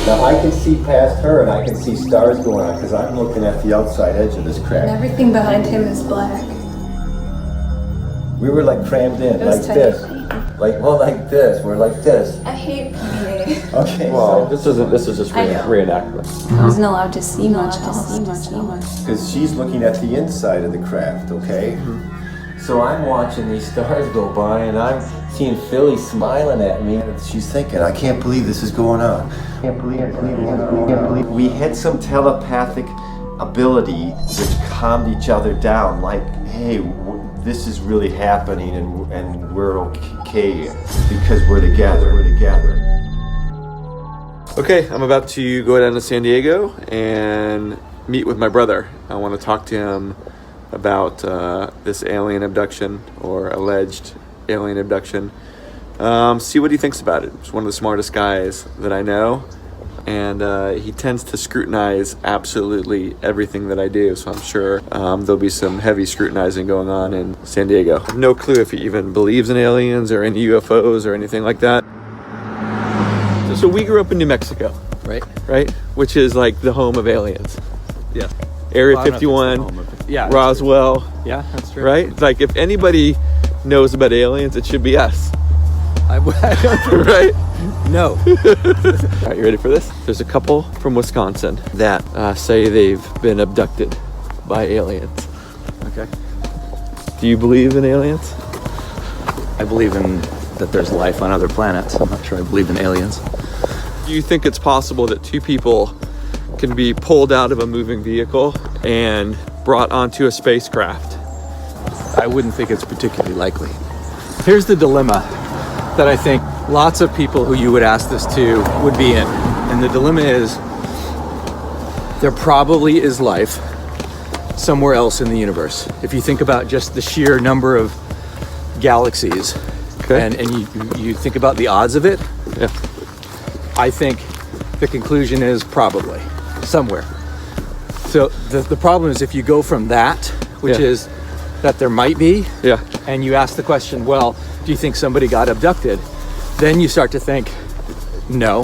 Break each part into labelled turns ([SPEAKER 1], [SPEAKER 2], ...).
[SPEAKER 1] Now I can see past her and I can see stars going on because I'm looking at the outside edge of this crack.
[SPEAKER 2] And everything behind him is black.
[SPEAKER 1] We were like crammed in, like this. Like this. We're like this.
[SPEAKER 2] I hate PDA.
[SPEAKER 1] Okay.
[SPEAKER 3] Well,
[SPEAKER 1] so
[SPEAKER 3] this is just reenactment.
[SPEAKER 2] I wasn't allowed to see much.
[SPEAKER 1] because she's looking at the inside of the craft, okay? So I'm watching these stars go by and I'm seeing Philly smiling at me. She's thinking, I can't believe this is going on. Can't believe this is going on. We had some telepathic ability which calmed each other down, like, hey, this is really happening and we're okay because we're together.
[SPEAKER 3] Okay, I'm about to go down to San Diego and meet with my brother. I want to talk to him about this alien abduction or alleged alien abduction. See what he thinks about it. He's one of the smartest guys that I know, and he tends to scrutinize absolutely everything that I do, so I'm sure there'll be some heavy scrutinizing going on in San Diego. I have no clue if he even believes in aliens or any UFOs or anything like that. So we grew up in New Mexico, right? Which is like the home of aliens.
[SPEAKER 4] Yeah.
[SPEAKER 3] Area 51,
[SPEAKER 4] yeah,
[SPEAKER 3] Roswell.
[SPEAKER 4] True. Yeah, that's true.
[SPEAKER 3] Right? It's like if anybody knows about aliens, it should be us.
[SPEAKER 4] Right? No.
[SPEAKER 3] All right, you ready for this? There's a couple from Wisconsin that say they've been abducted by aliens.
[SPEAKER 4] Okay.
[SPEAKER 3] Do you believe in aliens?
[SPEAKER 4] I believe in that there's life on other planets. I'm not sure I believe in aliens.
[SPEAKER 3] Do you think it's possible that two people can be pulled out of a moving vehicle and brought onto a spacecraft?
[SPEAKER 4] I wouldn't think it's particularly likely. Here's the dilemma that I think lots of people who you would ask this to would be in. And the dilemma is there probably is life somewhere else in the universe. If you think about just the sheer number of galaxies,
[SPEAKER 3] okay,
[SPEAKER 4] and you think about the odds of it,
[SPEAKER 3] yeah,
[SPEAKER 4] I think the conclusion is probably somewhere. So the problem is if you go from that, which is that there might be, and you ask the question, well, do you think somebody got abducted? Then you start to think, no,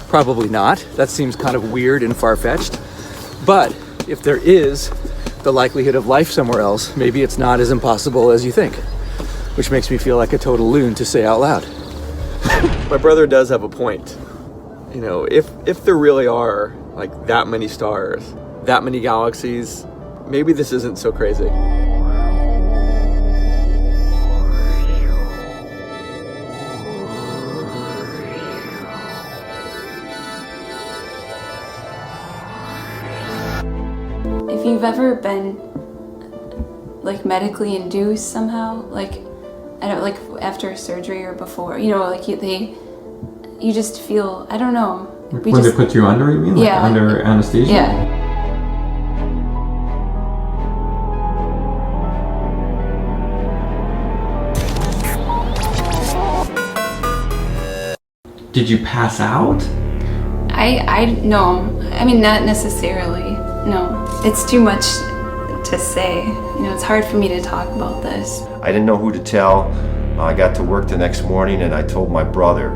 [SPEAKER 4] probably not. That seems kind of weird and far-fetched. But if there is the likelihood of life somewhere else, maybe it's not as impossible as you think, which makes me feel like a total loon to say out loud.
[SPEAKER 3] My brother does have a point. You know, if there really are like that many stars, that many galaxies, maybe this isn't so crazy.
[SPEAKER 2] If you've ever been like medically induced somehow, like I don't like after surgery or before, you know, like you just feel, I don't know.
[SPEAKER 5] When they put you under, you mean? Like under anesthesia?
[SPEAKER 2] Yeah.
[SPEAKER 5] Did you pass out?
[SPEAKER 2] No. I mean, not necessarily. No. It's too much to say. You know, it's hard for me to talk about this.
[SPEAKER 1] I didn't know who to tell. I got to work the next morning and I told my brother.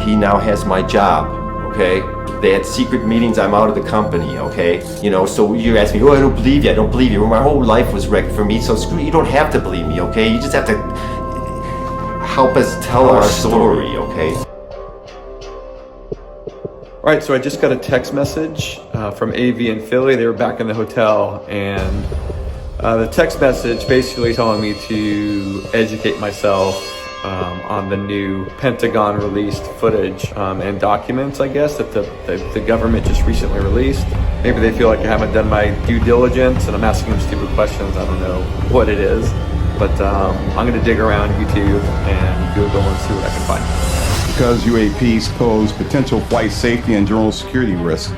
[SPEAKER 1] He now has my job, okay? They had secret meetings, I'm out of the company, okay? You know, so you ask me, oh, I don't believe you. Well, my whole life was wrecked for me, so screw, you don't have to believe me, okay? You just have to help us tell our story, okay?
[SPEAKER 3] All right, so I just got a text message from AV in Philly. They were back in the hotel, and the text message basically telling me to educate myself on the new Pentagon released footage and documents, I guess, that the government just recently released. Maybe they feel like I haven't done my due diligence and I'm asking them stupid questions. I don't know what it is, but I'm gonna dig around YouTube and Google and see what I can find.
[SPEAKER 6] Because UAPs pose potential flight safety and general security risks,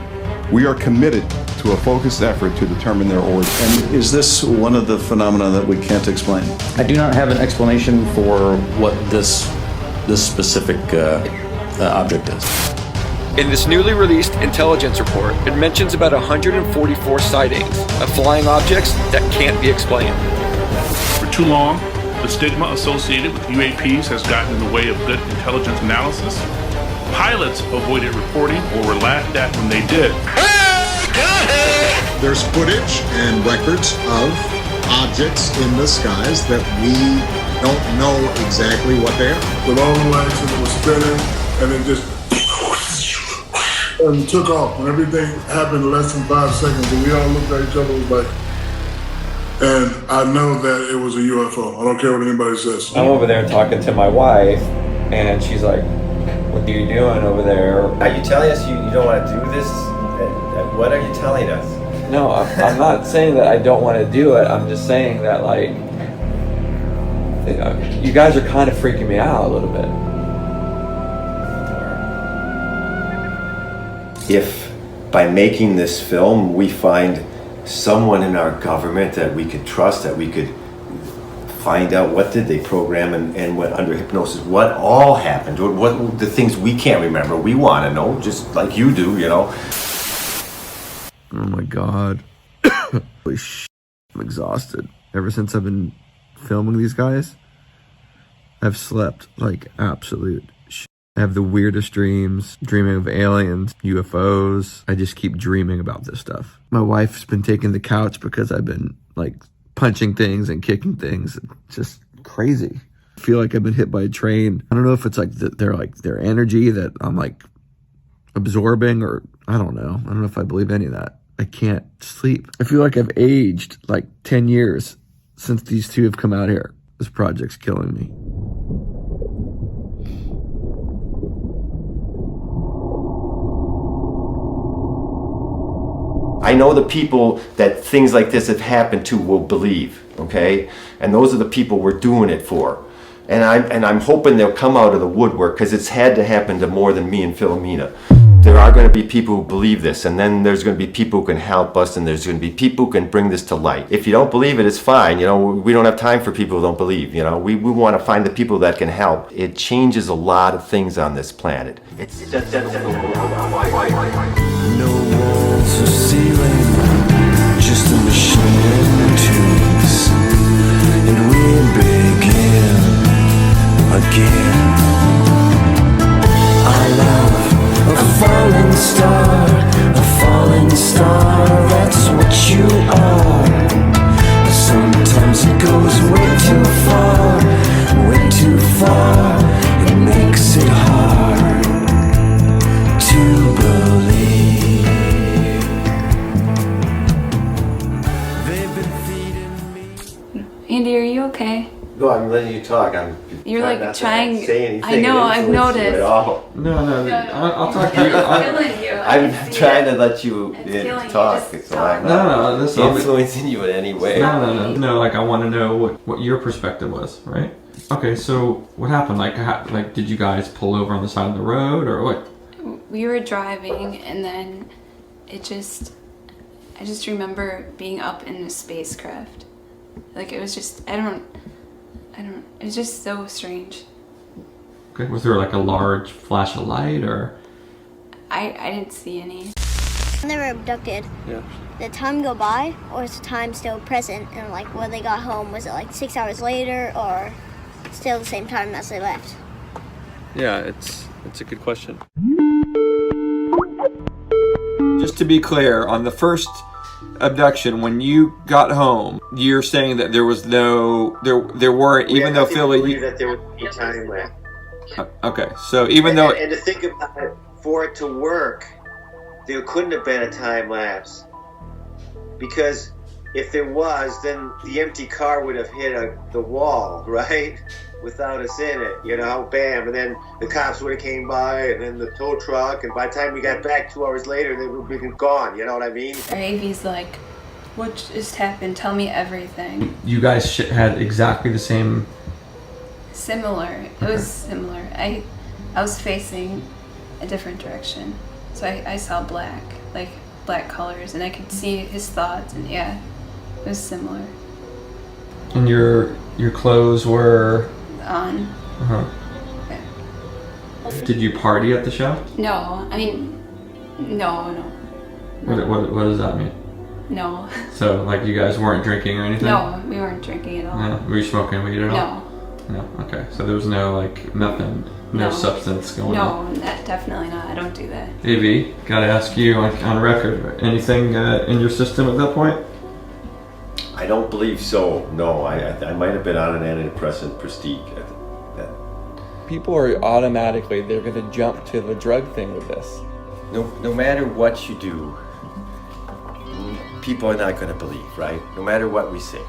[SPEAKER 6] we are committed to a focused effort to determine their origin.
[SPEAKER 7] And is this one of the phenomena that we can't explain?
[SPEAKER 8] I do not have an explanation for what this specific object is.
[SPEAKER 3] In this newly released intelligence report, it mentions about 144 sightings of flying objects that can't be explained.
[SPEAKER 9] For too long, the stigma associated with UAPs has gotten in the way of good intelligence analysis. Pilots avoided reporting or were laughed at when they did.
[SPEAKER 10] There's footage and records of objects in the skies that we don't know exactly what they are.
[SPEAKER 11] With all the lights and it was spinning and it just and took off and everything happened in less than 5 seconds and we all looked at each other and was like, and I know that it was a UFO. I don't care what anybody says.
[SPEAKER 3] I'm over there talking to my wife and she's like, what are you doing over there?
[SPEAKER 1] Are you telling us you don't want to do this? What are you telling us?
[SPEAKER 3] No, I'm not saying that I don't want to do it. I'm just saying that, like, you guys are kind of freaking me out a little bit.
[SPEAKER 1] If by making this film we find someone in our government that we could trust, that we could find out what did they program and what under hypnosis, what all happened, or what the things we can't remember, we want to know, just like you do, you know.
[SPEAKER 3] Oh my God. Holy shit, I'm exhausted. Ever since I've been filming these guys, I've slept like absolute shit. I have the weirdest dreams, dreaming of aliens, UFOs. I just keep dreaming about this stuff. My wife's been taking the couch because I've been like punching things and kicking things. It's just crazy. I feel like I've been hit by a train. I don't know if it's like their energy that I'm like absorbing, or I don't know. I don't know if I believe any of that. I can't sleep. I feel like I've aged like 10 years since these two have come out here. This project's killing me.
[SPEAKER 1] I know the people that things like this have happened to will believe, okay? And those are the people we're doing it for. And I'm hoping they'll come out of the woodwork, because it's had to happen to more than me and Philomena. There are going to be people who believe this, and then there's going to be people who can help us, and there's going to be people who can bring this to light. If you don't believe it, it's fine. You know, we don't have time for people who don't believe. You know, we want to find the people that can help. It changes a lot of things on this planet. It's just no
[SPEAKER 12] walls or ceiling, just a machine and tubes, and we begin again. I love a falling star, that's what you are. Sometimes it goes way too far, it makes it hard to believe. They've been feeding me.
[SPEAKER 2] Andy, are you okay?
[SPEAKER 1] No, I'm letting you talk.
[SPEAKER 2] You're like trying.
[SPEAKER 1] Say anything.
[SPEAKER 2] I know. I've noticed.
[SPEAKER 3] No, I'll talk to you.
[SPEAKER 1] I'm trying to let you talk. So I'm not influencing you in any way.
[SPEAKER 5] No. Like, I want to know what your perspective was, right? Okay, so what happened? Like, did you guys pull over on the side of the road, or what?
[SPEAKER 2] We were driving, and then I just remember being up in the spacecraft. Like, it was just, I don't, it was just so strange.
[SPEAKER 5] Okay, was there like a large flash of light, or?
[SPEAKER 2] I didn't see any.
[SPEAKER 13] When they were abducted, did time go by, or is the time still present? And like when they got home, was it like 6 hours later, or still the same time as they left?
[SPEAKER 3] Yeah, it's a good question. Just to be clear, on the first abduction, when you got home, you're saying that there was no, there weren't, even though Philly,
[SPEAKER 14] that there would be time left.
[SPEAKER 3] Okay, so even though,
[SPEAKER 14] and to think about it, for it to work, there couldn't have been a time lapse, because if there was, then the empty car would have hit the wall, right, without us in it, you know, bam, and then the cops would have came by, and then the tow truck, and by the time we got back 2 hours later, they would have been gone, you know what I mean?
[SPEAKER 2] Avi's like, what just happened? Tell me everything.
[SPEAKER 5] You guys had exactly the same.
[SPEAKER 2] Similar. It was similar. I was facing a different direction, so I saw black colors, and I could see his thoughts, and yeah, it was similar.
[SPEAKER 5] And your clothes were
[SPEAKER 2] on.
[SPEAKER 5] Okay. Did you party at the show?
[SPEAKER 2] No, I mean, no.
[SPEAKER 5] What does that mean?
[SPEAKER 2] No.
[SPEAKER 5] So, like, you guys weren't drinking or anything?
[SPEAKER 2] No, we weren't drinking at all.
[SPEAKER 5] No. Were you smoking weed at all?
[SPEAKER 2] No.
[SPEAKER 5] No. Okay. So there was no, like, nothing. No substance going on?
[SPEAKER 2] No, definitely not. I don't do that.
[SPEAKER 5] AV, gotta ask you on record, anything in your system at that point?
[SPEAKER 1] I don't believe so. No, I might have been on an antidepressant Prestige.
[SPEAKER 3] People are automatically, they're going to jump to the drug thing with this.
[SPEAKER 1] No matter what you do, people are not going to believe, right? No matter what we say,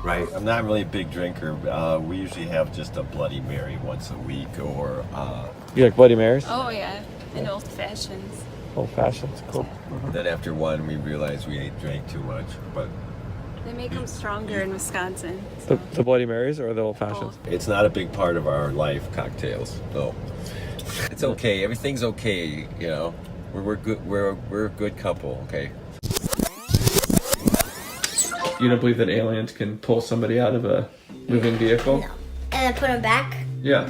[SPEAKER 1] right? I'm not really a big drinker. We usually have just a Bloody Mary once a week, or...
[SPEAKER 3] You like Bloody Marys?
[SPEAKER 2] Oh yeah, and old fashions.
[SPEAKER 3] Old fashions, cool.
[SPEAKER 1] Then after one, we realized we drank too much, but...
[SPEAKER 2] They make them stronger in Wisconsin. So.
[SPEAKER 3] The Bloody Marys or the old fashions?
[SPEAKER 1] It's not a big part of our life, cocktails. No, it's okay. Everything's okay. You know, we're good. We're a good couple. Okay.
[SPEAKER 5] You don't believe that aliens can pull somebody out of a moving vehicle?
[SPEAKER 13] No. And then put them back?
[SPEAKER 5] Yeah.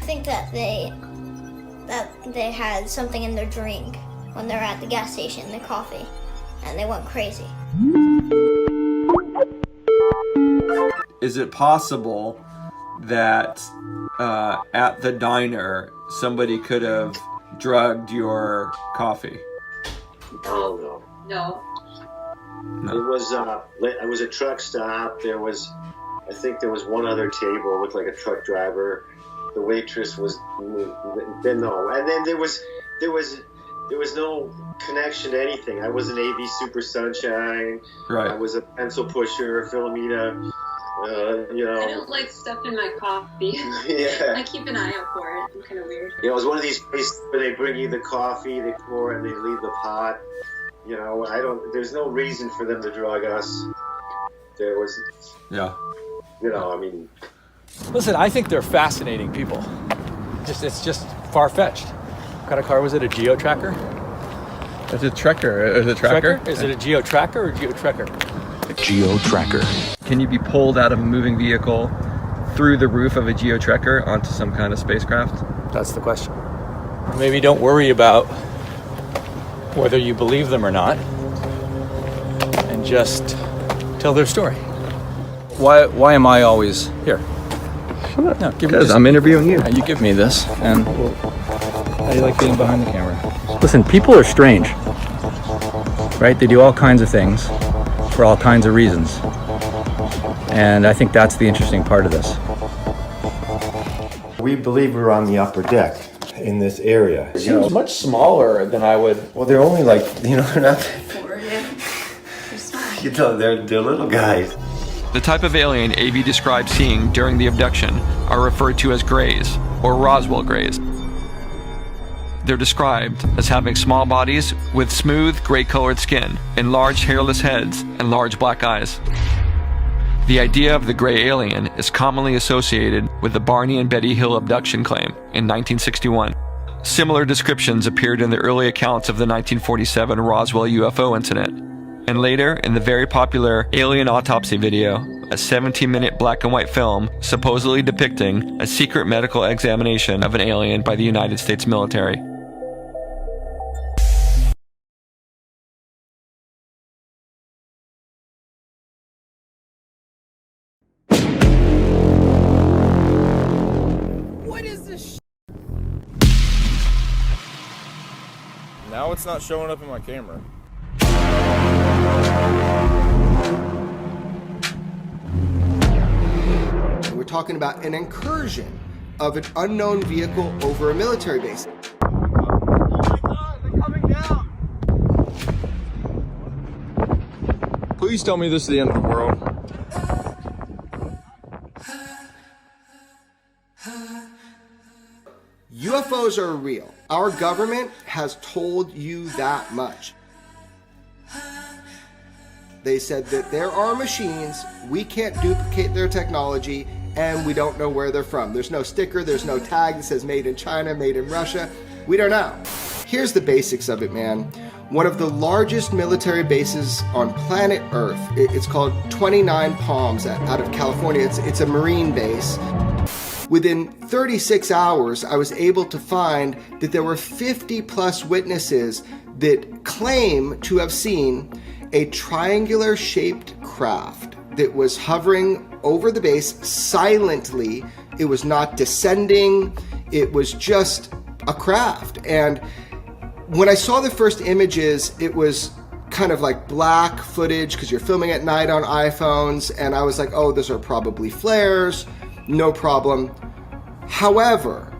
[SPEAKER 13] I think that they had something in their drink when they were at the gas station, the coffee, and they went crazy.
[SPEAKER 3] Is it possible that at the diner somebody could have drugged your coffee?
[SPEAKER 14] Oh no. No. It was a truck stop. I think there was one other table with like a truck driver. The waitress was no, and then there was no connection to anything. I was an AV Super Sunshine.
[SPEAKER 3] Right.
[SPEAKER 14] I was a pencil pusher, Philomena. You know.
[SPEAKER 2] I don't like stuff in my coffee.
[SPEAKER 14] Yeah.
[SPEAKER 2] I keep an eye out for it. I'm kind of weird.
[SPEAKER 14] You know, it was one of these places where they bring you the coffee, they pour, and they leave the pot. You know, there's no reason for them to drug us. There was.
[SPEAKER 3] Yeah.
[SPEAKER 14] You know, I mean.
[SPEAKER 4] Listen, I think they're fascinating people. It's just far-fetched. What kind of car was it? A geo-tracker?
[SPEAKER 3] It's a trekker. Is it a tracker?
[SPEAKER 4] Is it a geo-tracker or geo-trekker?
[SPEAKER 3] A geo-tracker. Can you be pulled out of a moving vehicle through the roof of a geo-trekker onto some kind of spacecraft?
[SPEAKER 4] That's the question. Maybe don't worry about whether you believe them or not, and just tell their story. Why am I always here?
[SPEAKER 3] Shut up.
[SPEAKER 4] No,
[SPEAKER 3] because I'm interviewing you.
[SPEAKER 4] You give me this, and how do you like being behind the camera? Listen, people are strange, right? They do all kinds of things for all kinds of reasons, and I think that's the interesting part of this.
[SPEAKER 1] We believe we're on the upper deck in this area.
[SPEAKER 3] It seems much smaller than I would.
[SPEAKER 1] Well, they're only like, they're not. They're little guys.
[SPEAKER 3] The type of alien AV described seeing during the abduction are referred to as grays, or Roswell grays. They're described as having small bodies with smooth, gray-colored skin, and large hairless heads and large black eyes. The idea of the gray alien is commonly associated with the Barney and Betty Hill abduction claim in 1961. Similar descriptions appeared in the early accounts of the 1947 Roswell UFO incident, and later in the very popular Alien Autopsy video, a 17-minute black and white film supposedly depicting a secret medical examination of an alien by the United States military.
[SPEAKER 15] Now it's not showing up in my camera.
[SPEAKER 16] We're talking about an incursion of an unknown vehicle over a military base.
[SPEAKER 15] Oh my God, they're coming down! Please tell me this is the end of the world.
[SPEAKER 16] UFOs are real. Our government has told you that much. They said that there are machines, we can't duplicate their technology, and we don't know where they're from. There's no sticker, there's no tag that says made in China, made in Russia. We don't know. Here's the basics of it, man. One of the largest military bases on planet Earth, it's called 29 Palms out of California. It's a Marine base. Within 36 hours, I was able to find that there were 50 plus witnesses that claim to have seen a triangular shaped craft that was hovering over the base silently It was not descending. It was just a craft. And when I saw the first images, it was kind of like black footage because you're filming at night on iPhones. And I was like, oh, those are probably flares. No problem. However,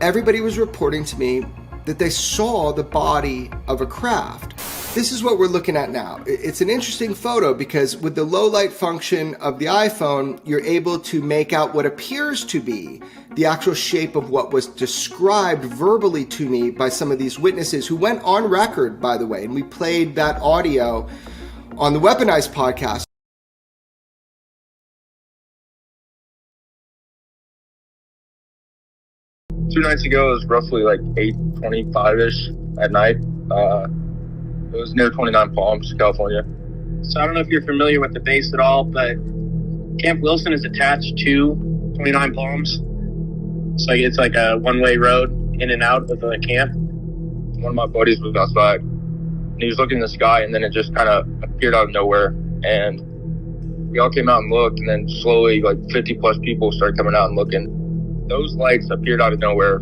[SPEAKER 16] everybody was reporting to me that they saw the body of a craft. This is what we're looking at now. It's an interesting photo because with the low light function of the iPhone, you're able to make out what appears to be the actual shape of what was described verbally to me by some of these witnesses who went on record, by the way, and we played that audio on the Weaponized podcast.
[SPEAKER 15] 2 nights ago, it was roughly like 8:25-ish at night. It was near 29 Palms, California.
[SPEAKER 17] So I don't know if you're familiar with the base at all, but Camp Wilson is attached to 29 Palms. It's like a one-way road in and out of the camp.
[SPEAKER 15] One of my buddies was outside, and he was looking in the sky, and then it just kind of appeared out of nowhere. And we all came out and looked, and then slowly, like 50-plus people started coming out and looking. Those lights appeared out of nowhere.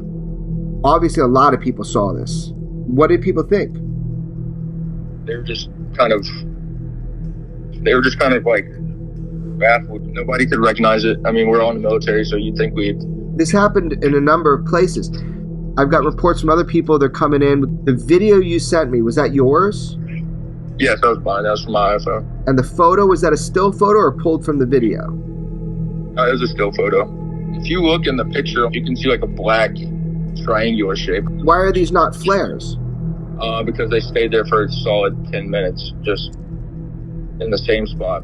[SPEAKER 16] Obviously, a lot of people saw this. What did people think?
[SPEAKER 15] They were just kind of like baffled. Nobody could recognize it. I mean, we're all in the military, so you'd think we'd...
[SPEAKER 16] This happened in a number of places. I've got reports from other people. They're coming in. The video you sent me, was that yours?
[SPEAKER 15] Yes, that was mine. That was from my iPhone.
[SPEAKER 16] And the photo, was that a still photo or pulled from the video?
[SPEAKER 15] It was a still photo. If you look in the picture, you can see like a black triangular shape.
[SPEAKER 16] Why are these not flares?
[SPEAKER 15] Because they stayed there for a solid 10 minutes, just in the same spot.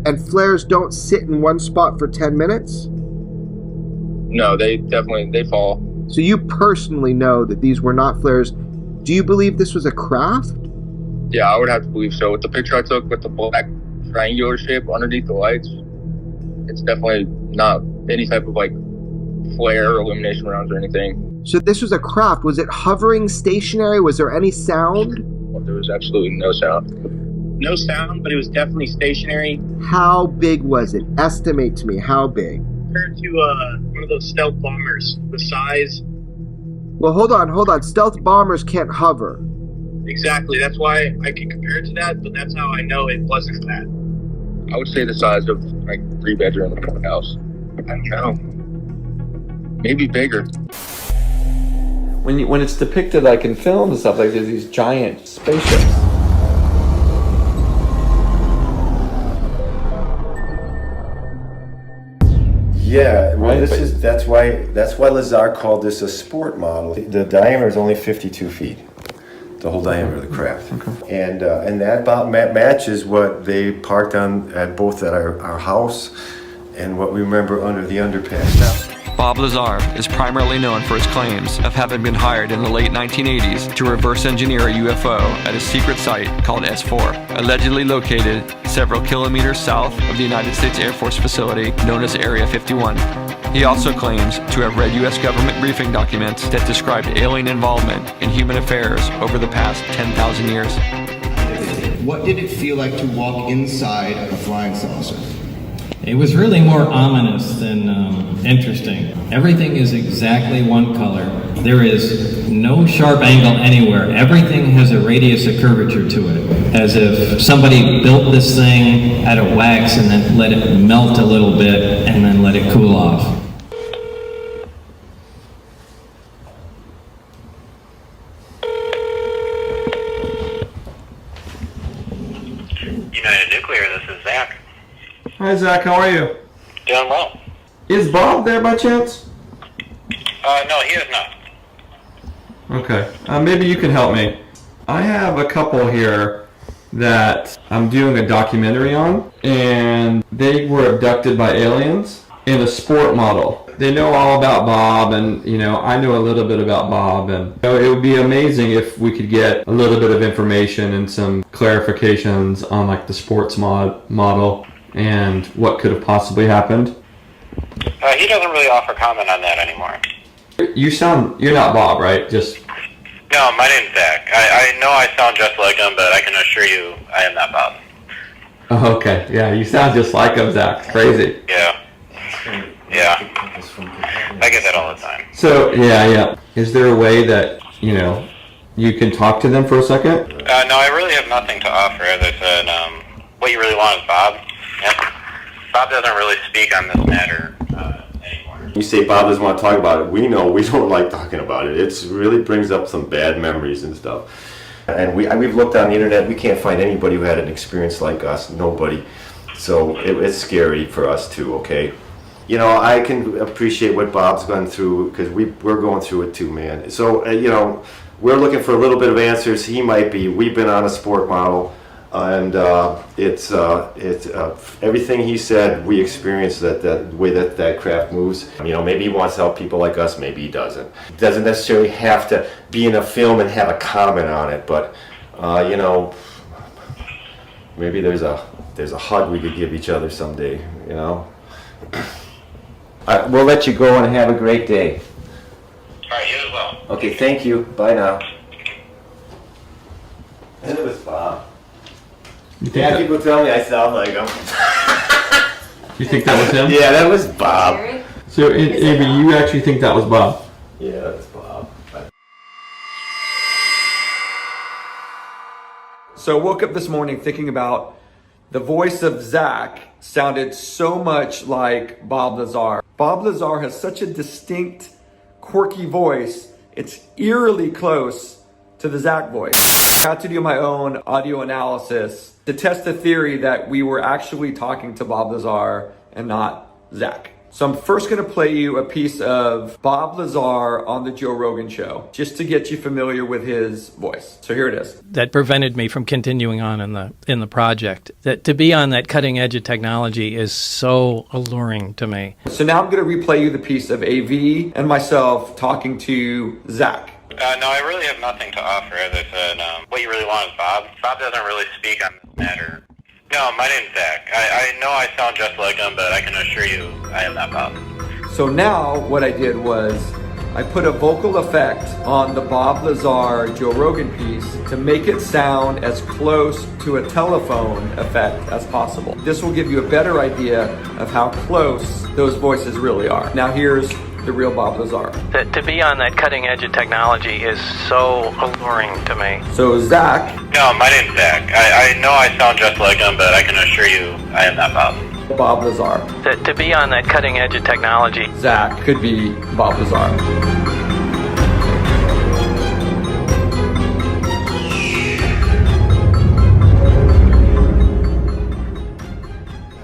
[SPEAKER 16] And flares don't sit in one spot for 10 minutes?
[SPEAKER 15] No, they fall.
[SPEAKER 16] So you personally know that these were not flares. Do you believe this was a craft?
[SPEAKER 15] Yeah, I would have to believe so. With the picture I took with the black triangular shape underneath the lights, it's definitely not any type of like flare or illumination rounds or anything.
[SPEAKER 16] So this was a craft. Was it hovering, stationary? Was there any sound?
[SPEAKER 15] Well, there was absolutely no sound.
[SPEAKER 17] No sound, but it was definitely stationary.
[SPEAKER 16] How big was it? Estimate to me, how big?
[SPEAKER 17] Compared to one of those stealth bombers, the size.
[SPEAKER 16] Well, hold on. Stealth bombers can't hover.
[SPEAKER 17] Exactly. That's why I can compare it to that, but that's how I know it wasn't that.
[SPEAKER 15] I would say the size of like 3-bedroom house. I don't know. Maybe bigger.
[SPEAKER 3] When it's depicted like in films and stuff, like there's these giant spaceships.
[SPEAKER 1] Yeah, well,
[SPEAKER 3] Right,
[SPEAKER 1] that's why Lazar called this a sport model. The diameter is only 52 feet, the whole diameter of the craft, and that about matches what they parked on at both at our house and what we remember under the underpass.
[SPEAKER 5] Bob Lazar is primarily known for his claims of having been hired in the late 1980s to reverse engineer a UFO at a secret site called S4, allegedly located several kilometers south of the United States Air Force facility known as Area 51. He also claims to have read U.S. government briefing documents that described alien involvement in human affairs over the past 10,000 years.
[SPEAKER 16] What did it feel like to walk inside a flying saucer?
[SPEAKER 18] It was really more ominous than interesting. Everything is exactly one color. There is no sharp angle anywhere. Everything has a radius of curvature to it, as if somebody built this thing out of wax and then let it melt a little bit and then let it cool off.
[SPEAKER 19] United Nuclear, this is Zach.
[SPEAKER 3] Hi Zach, how are you?
[SPEAKER 19] Doing well.
[SPEAKER 3] Is Bob there by chance?
[SPEAKER 19] No, he is not.
[SPEAKER 3] Okay, maybe you can help me. I have a couple here that I'm doing a documentary on, and they were abducted by aliens in a sport model. They know all about Bob, and I know a little bit about Bob, and it would be amazing if we could get a little bit of information and some clarifications on like the sports model and what could have possibly happened.
[SPEAKER 19] He doesn't really offer comment on that anymore.
[SPEAKER 3] You're not Bob, right?
[SPEAKER 19] No, my name's Zach. I know I sound just like him, but I can assure you I am not Bob.
[SPEAKER 3] Oh, okay, yeah, you sound just like him, Zach. It's crazy.
[SPEAKER 19] Yeah. Yeah. I get that all the time.
[SPEAKER 3] So, yeah. Is there a way that, you can talk to them for a second?
[SPEAKER 19] No, I really have nothing to offer. As I said, what you really want is Bob. Yeah. Bob doesn't really speak on this matter anymore.
[SPEAKER 1] You say Bob doesn't want to talk about it. We know we don't like talking about it. It really brings up some bad memories and stuff. And we've looked on the internet. We can't find anybody who had an experience like us. Nobody. So it's scary for us too, okay? I can appreciate what Bob's gone through because we're going through it too, man. So, we're looking for a little bit of answers. He might be. We've been on a sport model, and it's everything he said. We experienced that way that craft moves. Maybe he wants to help people like us. Maybe he doesn't. He doesn't necessarily have to be in a film and have a comment on it. But maybe there's a hug we could give each other someday. We'll let you go and have a great day.
[SPEAKER 19] All right, you as well.
[SPEAKER 1] Okay, thank you. Bye now. And it was Bob. Yeah, people tell me I sound like him.
[SPEAKER 3] You think that was him?
[SPEAKER 1] Yeah, that was Bob.
[SPEAKER 3] So, Amy, you actually think that was Bob?
[SPEAKER 1] Yeah, that's Bob.
[SPEAKER 3] So I woke up this morning thinking about the voice of Zach sounded so much like Bob Lazar. Bob Lazar has such a distinct, quirky voice. It's eerily close to the Zach voice. I had to do my own audio analysis to test the theory that we were actually talking to Bob Lazar and not Zach. So I'm first going to play you a piece of Bob Lazar on the Joe Rogan show, just to get you familiar with his voice. So here it is.
[SPEAKER 18] That prevented me from continuing on in the project. That to be on that cutting edge of technology is so alluring to me.
[SPEAKER 3] So now I'm going to replay you the piece of AV and myself talking to Zach.
[SPEAKER 19] No, I really have nothing to offer. As I said, what you really want is Bob. Bob doesn't really speak on this matter. No, my name's Zach. I know I sound just like him, but I can assure you I am not Bob.
[SPEAKER 3] So now what I did was I put a vocal effect on the Bob Lazar Joe Rogan piece to make it sound as close to a telephone effect as possible. This will give you a better idea of how close those voices really are. Now here's the real Bob Lazar.
[SPEAKER 18] That to be on that cutting edge of technology is so alluring to me.
[SPEAKER 3] So Zach.
[SPEAKER 19] No, my name's Zach. I know I sound just like him, but I can assure you I am not Bob.
[SPEAKER 3] Bob Lazar.
[SPEAKER 18] That to be on that cutting edge of technology.
[SPEAKER 3] Zach could be Bob Lazar.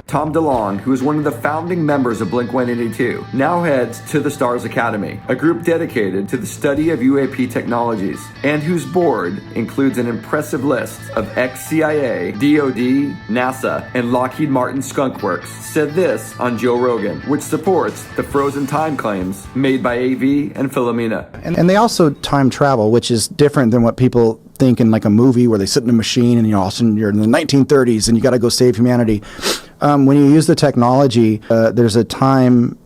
[SPEAKER 3] Tom DeLonge, who is one of the founding members of Blink-182, now heads to the Stars Academy, a group dedicated to the study of UAP technologies, and whose board includes an impressive list of ex-CIA, DoD, NASA, and Lockheed Martin skunk works, said this on Joe Rogan, which supports the frozen time claims made by AV and Philomena.
[SPEAKER 20] And they also time travel, which is different than what people think in like a movie where they sit in a machine and all of a sudden you're in the 1930s and you got to go save humanity. When you use the technology, there's a time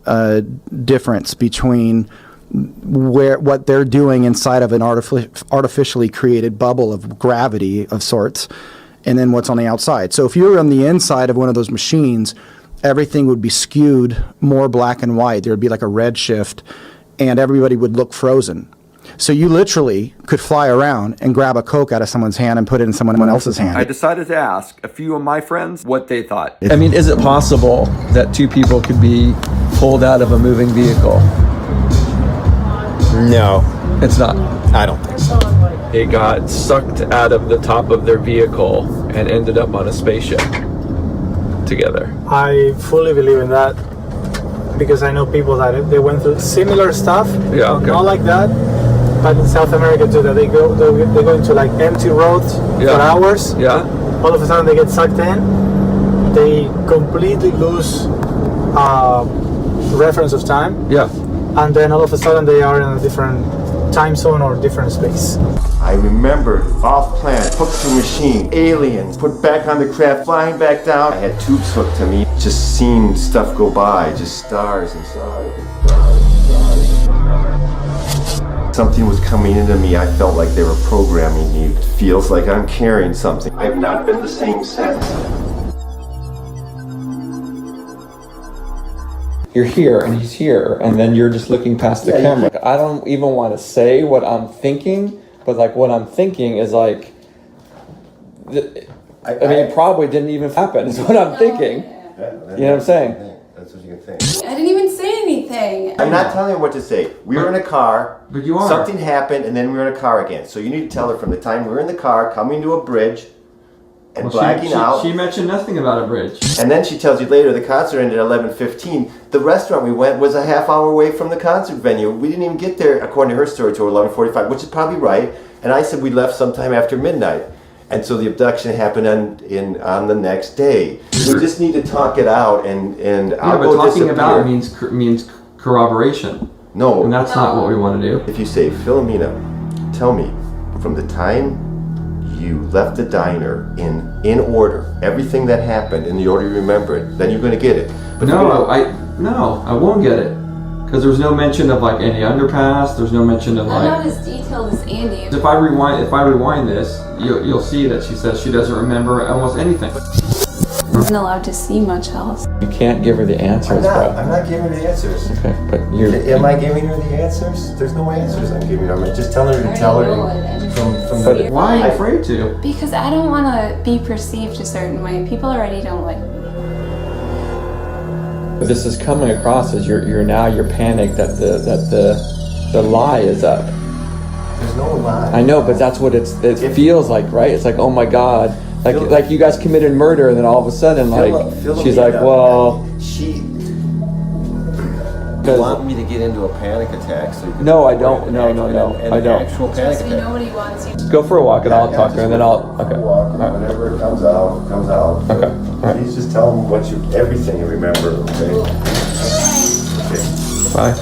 [SPEAKER 20] difference between what they're doing inside of an artificially created bubble of gravity of sorts, and then what's on the outside. So if you're on the inside of one of those machines, everything would be skewed more black and white. There would be like a red shift, and everybody would look frozen. So you literally could fly around and grab a Coke out of someone's hand and put it in someone else's hand.
[SPEAKER 3] I decided to ask a few of my friends what they thought. I mean, is it possible that two people could be pulled out of a moving vehicle?
[SPEAKER 20] No.
[SPEAKER 3] It's not.
[SPEAKER 20] I don't think so.
[SPEAKER 3] They got sucked out of the top of their vehicle and ended up on a spaceship together.
[SPEAKER 21] I fully believe in that because I know people that they went through similar stuff.
[SPEAKER 3] Yeah, okay.
[SPEAKER 21] Not like that. But in South America too, that they go into like empty roads for hours.
[SPEAKER 3] Yeah.
[SPEAKER 21] All of a sudden they get sucked in. They completely lose reference of time.
[SPEAKER 3] Yeah.
[SPEAKER 21] And then all of a sudden they are in a different time zone or different space.
[SPEAKER 1] I remember off-planet, hooked to machine, aliens, put back on the craft, flying back down. I had tubes hooked to me, just seeing stuff go by, just stars and stars and stars and stars and stars. Something was coming into me. I felt like they were programming me. It feels like I'm carrying something. I've not been the same since.
[SPEAKER 3] you're here and he's here, and then you're just looking past the camera. I don't even want to say what I'm thinking, but like what I'm thinking is like, I mean, it probably didn't even happen. Is what I'm thinking. You know what I'm saying?
[SPEAKER 1] That's what you can think.
[SPEAKER 2] I didn't even say anything.
[SPEAKER 1] I'm not telling her what to say. We were in a car.
[SPEAKER 3] But you are.
[SPEAKER 1] Something happened, and then we were in a car again. So you need to tell her from the time we were in the car, coming to a bridge, and blacking out.
[SPEAKER 3] She mentioned nothing about a bridge.
[SPEAKER 1] And then she tells you later the concert ended at 11:15. The restaurant we went was a half hour away from the concert venue. We didn't even get there, according to her story, till 11:45, which is probably right. And I said we left sometime after midnight. And so the abduction happened on the next day. We just need to talk it out, and I'll go
[SPEAKER 3] talking
[SPEAKER 1] disappear.
[SPEAKER 3] about it means corroboration.
[SPEAKER 1] No.
[SPEAKER 3] And that's not what we want to do.
[SPEAKER 1] If you say, Philomena, tell me, from the time you left the diner in order, everything that happened in the order you remember it, then you're going to get it. But
[SPEAKER 3] No, I won't get it. Because there's no mention of like any underpass, there's no mention of
[SPEAKER 2] I'm
[SPEAKER 3] like...
[SPEAKER 2] not as detailed as Andy.
[SPEAKER 3] If I rewind this, you'll see that she says she doesn't remember almost anything.
[SPEAKER 2] I wasn't allowed to see much else.
[SPEAKER 3] You can't give her the answers, bro.
[SPEAKER 1] I'm not giving her the answers.
[SPEAKER 3] Okay, but you're...
[SPEAKER 1] Am I giving her the answers? There's no answers I'm giving her. I'm just telling her to tell her from
[SPEAKER 3] But why are you afraid to?
[SPEAKER 2] Because I don't want to be perceived a certain way. People already don't like me.
[SPEAKER 3] This is coming across as you're panicked that the lie is up.
[SPEAKER 1] There's no lie.
[SPEAKER 3] I know, but that's what it feels like, right? It's like, oh my God, like you guys committed murder, and then all of a sudden, she's like, well,
[SPEAKER 1] You want me to get into a panic attack? So
[SPEAKER 3] no, I don't. No, I don't.
[SPEAKER 1] Actual panic attack.
[SPEAKER 2] Nobody wants you.
[SPEAKER 3] Go for a walk, and I'll talk to her, and then I'll. Okay.
[SPEAKER 1] Walk, whenever it comes out, comes out.
[SPEAKER 3] Okay.
[SPEAKER 1] Please just tell them everything you remember. Okay.
[SPEAKER 3] Bye.